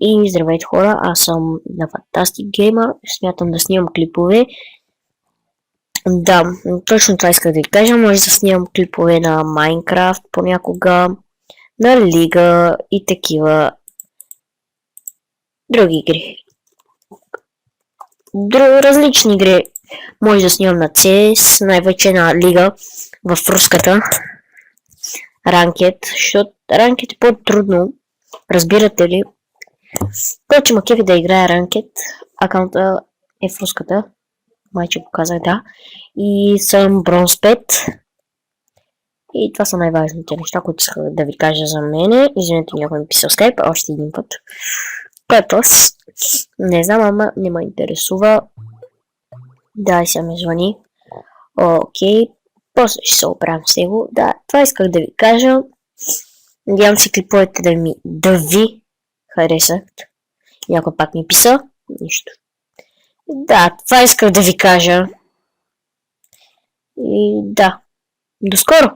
И здравейте хора, аз съм на Fantastic Gamer, смятам да снимам клипове. Да, точно това исках да ви кажа, може да снимам клипове на Minecraft понякога, на Лига и такива други игри. Различни игри може да снимам на CS, най-вече на Лига в руската ранкет, защото ранкет е по-трудно, разбирате ли? Който ма кефи да играе ранкет, акаунта е в руската, майче го казах, да. И съм бронз 5. И това са най-важните неща, които исках да ви кажа за мене. Извинете, някой ми писал скайп още един път. Което аз не знам, ама не ме интересува. Да, сега ми звъни. Окей, после ще се оправям с него. Да, това исках да ви кажа. Надявам се клиповете да ви харесат. Някой пак ми писа. Нищо. Да, това исках да ви кажа. И да, до скоро!